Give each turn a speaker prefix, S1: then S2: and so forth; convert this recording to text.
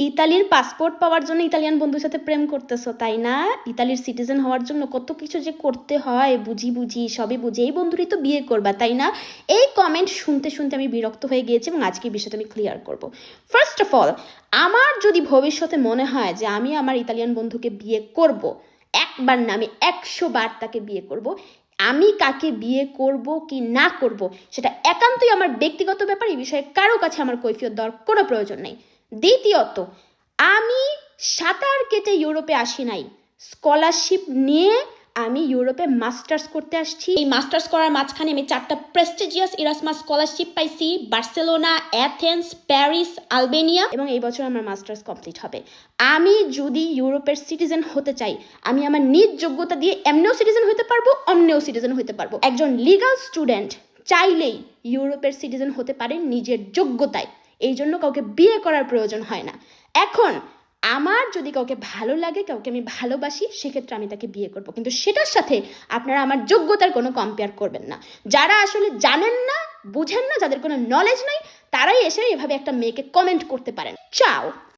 S1: ইতালির পাসপোর্ট পাওয়ার জন্য ইতালিয়ান বন্ধুর সাথে প্রেম করতেছো তাই না? ইতালির সিটিজেন হওয়ার জন্য কত কিছু যে করতে হয় বুঝি সবই বুঝি। এই বন্ধুরই তো বিয়ে করবা তাই না? এই কমেন্ট শুনতে শুনতে আমি বিরক্ত হয়ে গিয়েছি এবং আজকে বিষয়টা আমি ক্লিয়ার করব। ফার্স্ট অফ অল, আমার যদি ভবিষ্যতে মনে হয় যে আমি আমার ইতালিয়ান বন্ধুকে বিয়ে করব, একবার না আমি 100 বার তাকে বিয়ে করব। আমি কাকে বিয়ে করব কি না করব সেটা একান্তই আমার ব্যক্তিগত ব্যাপার। এই বিষয়ে কারো কাছে আমার কৈফিয়ত দেওয়ার কোনো প্রয়োজন নেই। দ্বিতীয়ত, আমি সাঁতার কেটে ইউরোপে আসি নাই, স্কলারশিপ নিয়ে আমি ইউরোপে মাস্টার্স করতে আসছি। এই মাস্টার্স করার মাঝখানে আমি 4টা প্রেস্টিজিয়াস ইরাসমাস স্কলারশিপ পাইছি, বার্সেলোনা, অ্যাথেন্স, প্যারিস, আলবেনিয়া, এবং এই বছর আমার মাস্টার্স কমপ্লিট হবে। আমি যদি ইউরোপের সিটিজেন হতে চাই, আমি আমার নিজ যোগ্যতা দিয়ে এমনিও সিটিজেন হতে পারবো, অমনিও সিটিজেন হতে পারবো। একজন লিগাল স্টুডেন্ট চাইলেই ইউরোপের সিটিজেন হতে পারে নিজের যোগ্যতায়। এই জন্য কাউকে বিয়ে করার প্রয়োজন হয় না। এখন আমার যদি কাউকে ভালো লাগে, কাউকে আমি ভালোবাসি, সেক্ষেত্রে আমি তাকে বিয়ে করব, কিন্তু সেটার সাথে আপনারা আমার যোগ্যতার কোনো কম্পেয়ার করবেন না। যারা আসলে জানেন না, বুঝেন না, যাদের কোনো নলেজ নাই, তারাই এসে এভাবে একটা মেয়েকে কমেন্ট করতে পারেন। চাও।